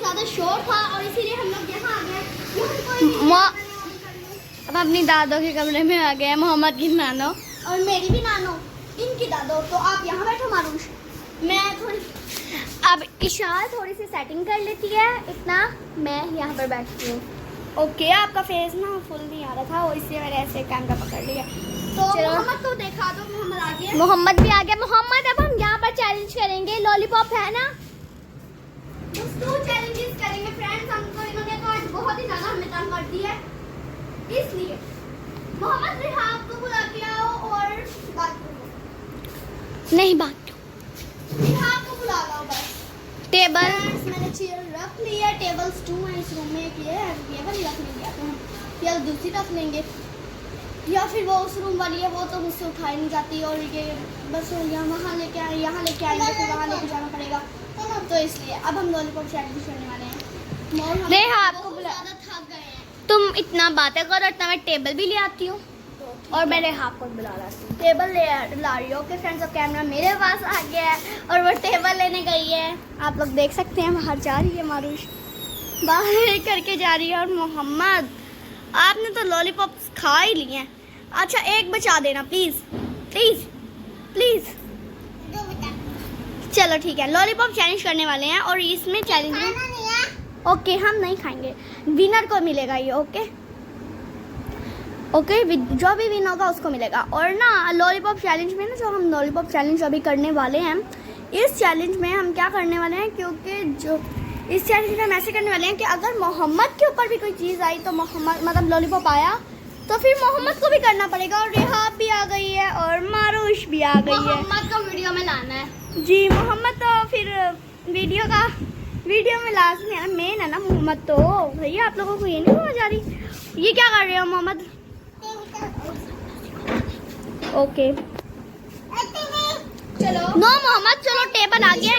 ज्यादा शोर था और इसीलिए हम लोग यहाँ आ गए। अब अपनी दादों के कमरे में आ गए हैं, मोहम्मद की नानो और मेरी भी नानो, इनकी दादो। तो आप यहाँ बैठो मारूश, मैं थोड़ी अब इशार थोड़ी सी सेटिंग कर लेती है, इतना मैं यहाँ पर बैठती हूँ। ओके। आपका फेस ना फुल नहीं आ रहा था और इसलिए मैंने ऐसे कैमरा पकड़ लिया। तो मोहम्मद को देखा दो, मोहम्मद आ गया। मोहम्मद भी आ गया। मोहम्मद अब हम यहाँ पर चैलेंज करेंगे, लॉलीपॉप है ना, बस 2 चैलेंजेस करेंगे फ्रेंड्स। हमको इन्होंने तो आज बहुत ही ज्यादा हमें तंग कर दिया है, इसलिए मोहम्मद रिहाब को बुला के आओ और बात करो। नहीं बात रिहाब को बुला लाओ बस। टेबल फ्रेंड्स मैंने चेयर रख ली है, टेबल्स 2 हैं इस रूम में, ये है ये वाली रख लेंगे आप हम, या दूसरी रख लेंगे, या फिर वो उस रूम वाली है, वो तो मुझसे उठाई नहीं जाती और ये बस यहाँ लेके आए, यहाँ लेके आएंगे, फिर वहाँ लेके जाना पड़ेगा, तो इसलिए अब हम लॉलीपॉप चैलेंज करने वाले हैं। रिहाब को बहुत बुला, ज़्यादा थक गए हैं। तुम इतना बातें करो, इतना मैं टेबल भी ले आती हूँ और मैं रिहाब को बुला लाती हूँ। टेबल ला रही हो। ओके फ्रेंड्स, अब कैमरा मेरे पास आ गया है और वो टेबल लेने गई है। आप लोग देख सकते हैं बाहर जा रही है मारूश, बाहर करके जा रही है। और मोहम्मद आपने तो लॉलीपॉप खा ही लिए हैं। अच्छा एक बचा देना प्लीज प्लीज प्लीज। चलो ठीक है, लॉलीपॉप चैलेंज करने वाले हैं और इसमें चैलेंज ओके हम नहीं खाएंगे, विनर को मिलेगा ये। ओके ओके, जो भी विन होगा उसको मिलेगा। और ना लॉलीपॉप चैलेंज में ना, जो हम लॉलीपॉप चैलेंज अभी करने वाले हैं, इस चैलेंज में हम क्या करने वाले हैं, क्योंकि जो इस चैलेंज में हम ऐसे करने वाले हैं कि अगर मोहम्मद के ऊपर भी कोई चीज़ आई तो मोहम्मद मतलब लॉलीपॉप आया तो फिर मोहम्मद को भी करना पड़ेगा। और रिहाब भी आ गई है और मारूश भी आ गई है। मोहम्मद को वीडियो में लाना है। जी मोहम्मद तो फिर वीडियो में लाजमी है, मेन है ना मोहम्मद। तो भैया आप लोगों को ये नहीं समझ आ रही, ये क्या कर रहे हो मोहम्मद? ओके चलो नो मोहम्मद, चलो टेबल आ गया।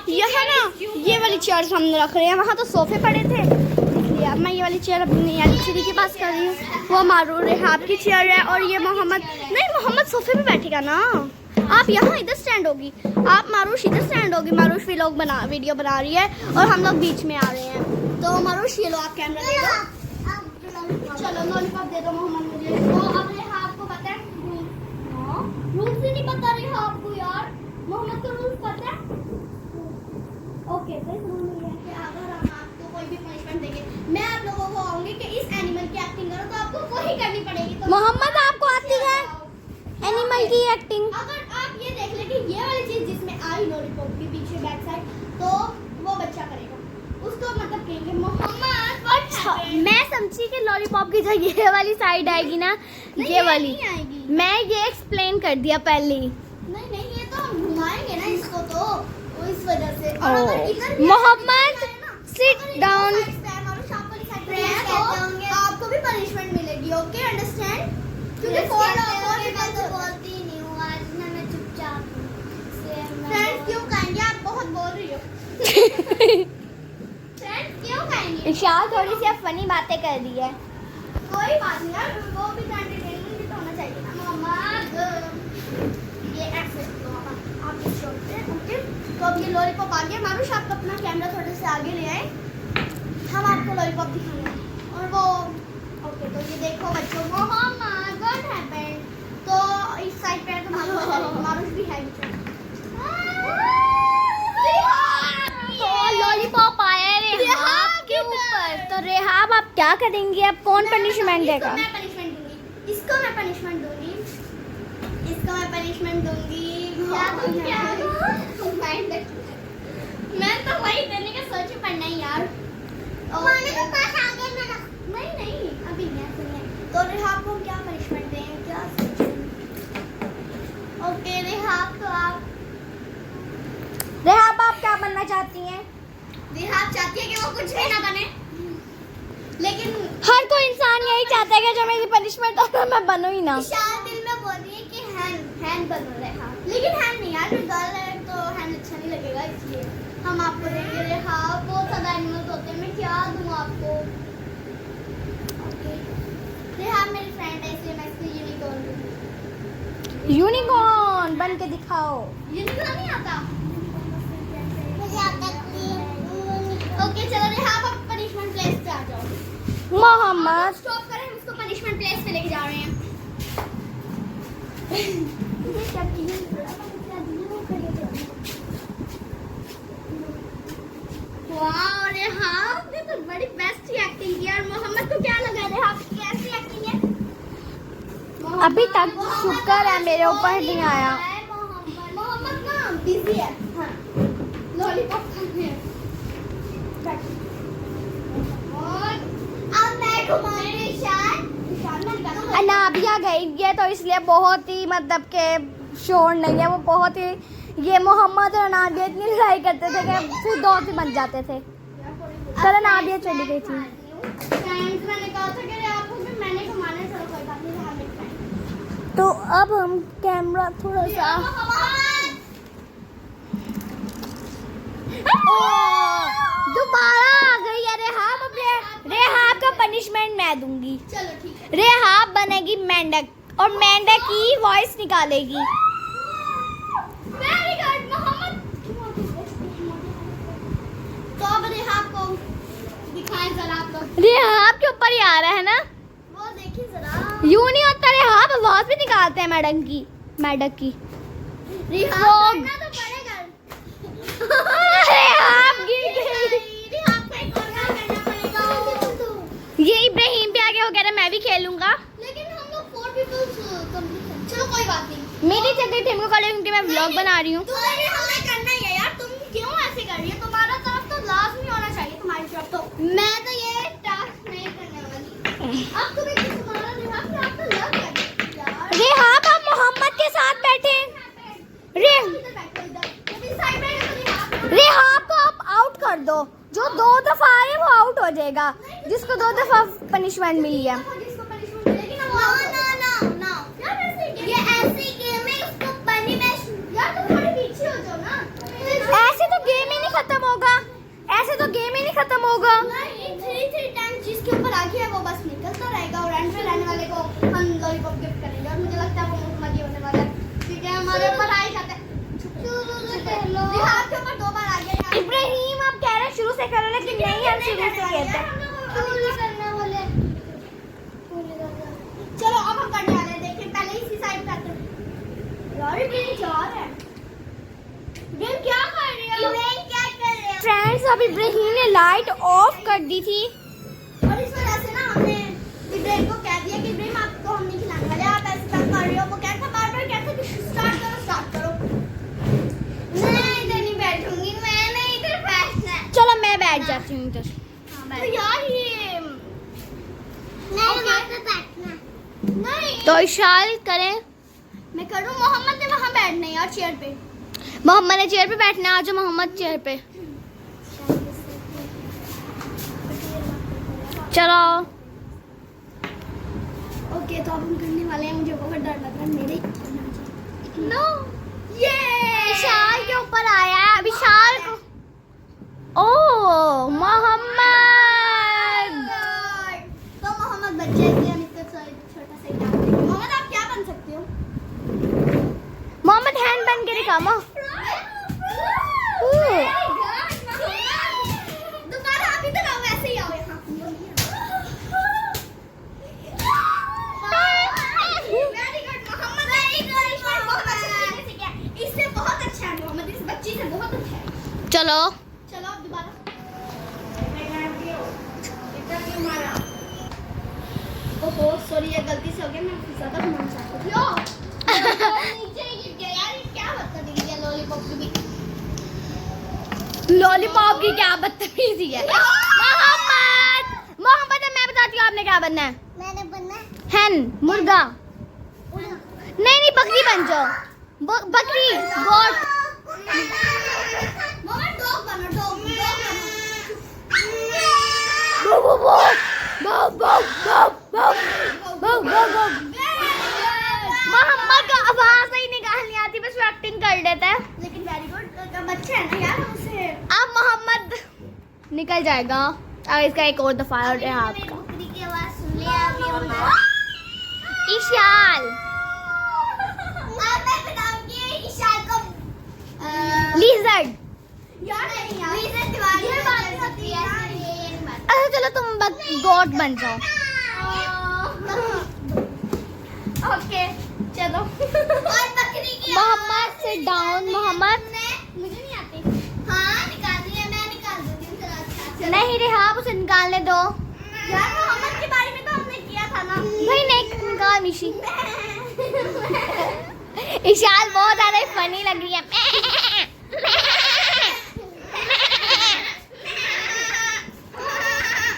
यहाँ ना ये वाली चेयर हम रख रहे हैं, वहाँ तो सोफे पड़े थे इसलिए अब मैं ये वाली चेयर अपनी यानी किसी के पास कर रही हूँ। वो मारू रिहाब की चेयर है और ये मोहम्मद नहीं, मोहम्मद सोफे पे बैठेगा ना। आप यहाँ इधर स्टैंड होगी, आप मारूश इधर स्टैंड होगी। मारूश भी लोग वीडियो बना रही है और हम लोग बीच में आ रहे हैं। तो मारूश ये लो आप कैमरा दे दो। चलो लॉलीपॉप दे दो मोहम्मद मुझे। तो अब रिहाब को पता है रूल्स भी नहीं पता रिहाब को यार, मोहम्मद को रूल्स पता है। ओके तो इस रूल में है कि अगर हम आपको कोई भी पनिशमेंट देंगे, मैं आप लोगों को कहूँगी कि इस एनिमल की एक्टिंग करो तो आपको वही करनी पड़ेगी। तो मोहम्मद आपको आती है एनिमल की एक्टिंग? अगर आप ये देख ले कि ये वाली चीज जिसमें आई लॉलीपॉप के पीछे बैक साइड, तो वो बच्चा करेगा उसको, मतलब कहेंगे मोहम्मद। अच्छा मैं समझी कि लॉलीपॉप की जो ये वाली साइड आएगी ना, ये वाली आएगी। मैं ये एक्सप्लेन कर दिया पहले ही। नहीं ये तो हम घुमाएंगे ना इसको, तो इस वजह से। और अगर इधर भी मोहम्मद सिट डाउन। आपको भी पनिशमेंट मिलेगी। Okay understand? क्योंकि बोलती नहीं हूँ आज मैं चुपचाप। फ्रेंड्स क्यों कहेंगे, आप बहुत बोल रही हो। फ्रेंड्स क्यों कहेंगे? इशार थोड़ी सी फनी बातें कर दी है। कोई बात नहीं यार, वो भी एंटरटेनमेंट भी तो होना चाहिए ना मोहम्मद। ये ऐसे लो आप इस शॉट पे। ओके तो अब ये लॉलीपॉप आ गया। मारूश आप अपना कैमरा थोड़े से आगे ले आए, हम आपको लॉलीपॉप दिखाएंगे। और वो ओके तो ये देखो बच्चों, मोहम्मद व्हाट हैपेंड। तो इस साइड पे तो मारूश भी है बीच में। तो लॉलीपॉप आया है रिहाब के ऊपर, तो रिहाब आप क्या करेंगे? अब कौन पनिशमेंट देगा? मैं पनिशमेंट दूंगी, इसको मैं पनिशमेंट दूंगी, इसको मैं पनिशमेंट दूंगी। मैं तो वही देने का सोच पड़ना है यार। के पास आगे नहीं अभी नहीं सुनिए। तो रिहाब को क्या पनिशमेंट दें, क्या सोचें? ओके रिहाब तो रिहाब आप क्या बनना चाहती हैं? रिहाब चाहती है कि वो कुछ भी ना बने, लेकिन हर कोई इंसान यही चाहता है कि जो मेरी पनिशमेंट हो मैं बनूं ही ना। शायद दिल में बोल रही है कि हैन बनो रिहाब, लेकिन हैन नहीं यार, गर्ल है तो हैन अच्छा नहीं लगेगा, इसलिए हम आपको देंगे रिहाब। बहुत सारे एनिमल्स होते हैं, मैं क्या दूं आपको? ओके रिहाब मेरी फ्रेंड है इसलिए मैं इसको यूनिकॉर्न दूंगी। यूनिकॉर्न बन के दिखाओ। यूनिकॉर्न नहीं आता मुझे, आता मोहम्मद। स्टॉप करें, हम इसको पनिशमेंट प्लेस पे लेके जा रहे हैं। वाह रेहाब ने तो बड़ी बेस्ट एक्टिंग की। और मोहम्मद को क्या लगा रेहाब की कैसी एक्टिंग है? अभी तक शुक्र है मेरे ऊपर नहीं आया। मोहम्मद ना बिजी है। हाँ लॉलीपॉप खाने हैं। और अब मैं घुमाऊंगी ईशान में निकालूंगा। अनाबिया गई है तो इसलिए बहुत ही मतलब के शोर नहीं है। वो बहुत ही ये मोहम्मद और अनाबिया इतनी लड़ाई करते थे कि फिर दो ही बन जाते थे। कल अनाबिया चली गई थी। फ्रेंड्स मैंने कहा था कि आपको भी मैंने घुमाने चलो कोई बात नहीं हमें तो अब हम कैमरा थोड़ा सा दोबारा आ गई है रेहाब। अब रेहाब का पनिशमेंट मैं दूंगी। चलो ठीक है। रेहाब बनेगी मेंढक और मेंढक की वॉइस निकालेगी। Very good Mohammed. तो अब रेहाब को दिखाएं जरा आप लोग। रेहाब के ऊपर ही आ रहा है ना। वो देखिए जरा। यूं नहीं होता रेहाब आवाज भी निकालते हैं मेंढक की। रेहाब करना तो पड़ेगा। रेहाब गिर गई। रेहाब को एक और काम करना पड़ेगा। ये इब्राहिम पे आके वो कह रहा मैं भी खेलूंगा। लेकिन हम लोग 4 पीपल कंप्लीट। चलो कोई बात नहीं। मेरी जगह टीम को कॉल क्योंकि मैं व्लॉग बना रही हूँ। तुम्हें हमें करना ही है यार। तुम क्यों ऐसे कर रही हो? तुम्हारा तरफ तो लाजमी होना चाहिए। तुम्हारी तरफ तो मैं तो ये टास्क नहीं करने वाली। अब तुम्हें तुम्हारा रेहाब से आप तो लग गया यार। रेहाब आप मोहम्मद के साथ बैठे। रेहाब को आप आउट कर दो। जो 2 दफा आए वो आउट हो जाएगा। जिसको 2 दफा पनिशमेंट मिली है। ऐसे तो गेम ही नहीं खत्म होगा। ऐसे तो गेम ही नहीं खत्म होगा। जिसके ऊपर आगे है वो बस निकलता रहेगा और एंड में रहने वाले को हम लॉलीपॉप गिफ्ट करेंगे। और मुझे लगता है वो मोहम्मद ही होने वाला है क्योंकि हमारे ऊपर आ ही जाता है। रेहाब के ऊपर 2 बार आ गया। इब्राहिम आप कह रहे हैं शुरू से करो लेकिन नहीं हम शुरू से कहते हैं। चलो अब हम करने वाले हैं। देखिए पहले इसी साइड करते हैं। यार ये मेरी जान है। गेम क्या कर रही हो? क्या कर रहे हो? फ्रेंड्स अब इब्राहिम ने लाइट ऑफ कर दी थी। और इस वजह से ना हमने इब्राहिम को कह दिया कि इब्राहिम आपको हम नहीं खिलाने वाले। आप ऐसे काम कर रहे हो। वो कहता बार-बार कहता कि स्टार्ट करो। मैं इधर नहीं बैठूंगी। मैंने इधर बैठना है। चलो मैं बैठ जाती हूँ इधर। तो यार ये नहीं वहां पे बैठना नहीं। तो इशाल करें। मैं करूं। मोहम्मद ने वहां बैठना है यार चेयर पे। मोहम्मद ने चेयर पे बैठना है। आज मोहम्मद चेयर पे। चलो ओके तो अब हम करने वाले हैं। मुझे बहुत डर लग रहा है। मेरे नो ये विशाल के ऊपर आया है। विशाल को ओ मोहम्मद। तो मोहम्मद बच्चे से हम इसका छोटा सा काम करेंगे। मोहम्मद आप क्या बन सकते हो? मोहम्मद हैंड बन के दिखाओ। दोबारा आप इधर आओ। वैसे ही आओ यहाँ। Very good Mohammed. Very good. बहुत अच्छा है। इससे बहुत अच्छा है मोहम्मद। इस बच्ची से बहुत अच्छा है। चलो चलो अब दोबारा। ओहो सॉरी ये गलती से हो गया। मैं ज्यादा घुमाना चाहती थी। नीचे गिर गया यार। ये क्या बदतमीजी है लॉलीपॉप की भी। लॉलीपॉप की क्या बदतमीजी है। मोहम्मद मोहम्मद मैं बताती हूँ आपने क्या बनना है। मैंने बनना हैन मुर्गा। नहीं बकरी बन जाओ। बकरी गोट। मम्मा डॉग बनो। डॉग मोहम्मद का आवाज नहीं निकालनी आती बस वो एक्टिंग कर देता है। लेकिन वेरी गुड। बच्चे हैं ना यार उसे। अब मोहम्मद निकल जाएगा। अब इसका एक और दफा और है आपका। बकरी की आवाज सुन लिया अभी हमने। ईशाल अब मैं बताऊंगी ईशान को लिजर्ड। यार नहीं यार। लीजर दीवार ये बात होती है। अच्छा चलो तुम गोट बन जाओ। ओके चलो। और बकरी की मोहम्मद सिट डाउन। मोहम्मद मुझे नहीं आती। हाँ निकाल दिया, मैं निकाल देती हूँ। चलो अच्छा। नहीं रेहाब उसे निकालने दो। यार मोहम्मद के बारे में तो हमने किया था ना। नहीं नहीं निकाल मिशी। इशाल बहुत ज्यादा फनी लग रही है।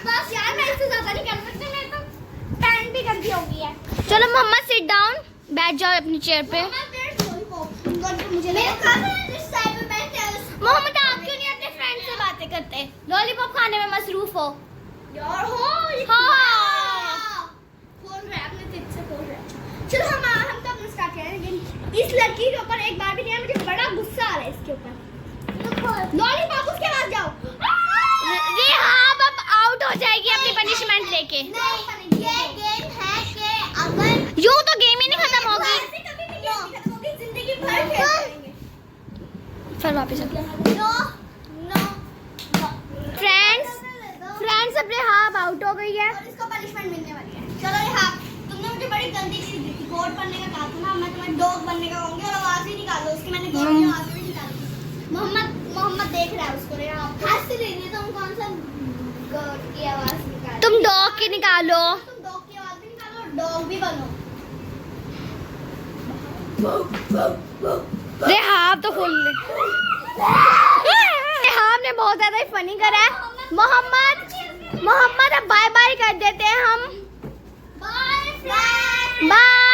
बस यार मैं इससे ज्यादा नहीं कर सकती, मैं तो पैंट भी गंदी हो गई है। चलो मोहम्मद सिट डाउन, बैठ जाओ अपनी चेयर पे। मुझे जिस साइड पे बैठे हैं मोहम्मद आप क्यों नहीं अपने फ्रेंड से बातें करते? लॉलीपॉप खाने में मसरूफ हो। यार हो हाँ। फोन रहा है अपने किड से फोन रहा है। चलो हम तो अपना स्टार्ट करें, लेकिन इस लड़की के ऊपर एक बार भी नहीं है, मुझे बड़ा गुस्सा आ रहा है इसके ऊपर। लॉलीपॉप उसके पास जाओ। रेहाब अब आउट हो जाएगी अपनी पनिशमेंट लेके। नहीं ये गेम है कि अगर यूं तो गेम ही नहीं खत्म होगी। ऐसे कभी भी गेम नहीं खत्म होगी, जिंदगी भर खेलेंगे। फिर वापस नो नो फ्रेंड्स अब रेहाब आउट हो गई है। और इसको पनिशमेंट मिलने वाली है। चलो रेहाब, तुमने मुझे बड़ी गंदी चीज दी थी, बोर्ड बनने का कहा था ना, मैं तुम्हें डॉग बनने का कहूंगी और आवाज ही निकालो उसकी। मैंने डॉग की आवाज भी निकाली। मोहम्मद देख रहा है उसको। रेहाब हंस रही है, तुम कौन सा डॉग की आवाज निकालो? तुम डॉग की निकालो। तुम डॉग की आवाज भी निकालो और डॉग भी बनो। रेहाब तो फुल रेहाब ने बहुत ज्यादा ही फनी करा है। मोहम्मद अब बाय बाय कर देते हैं हम। Bye friends. बाय।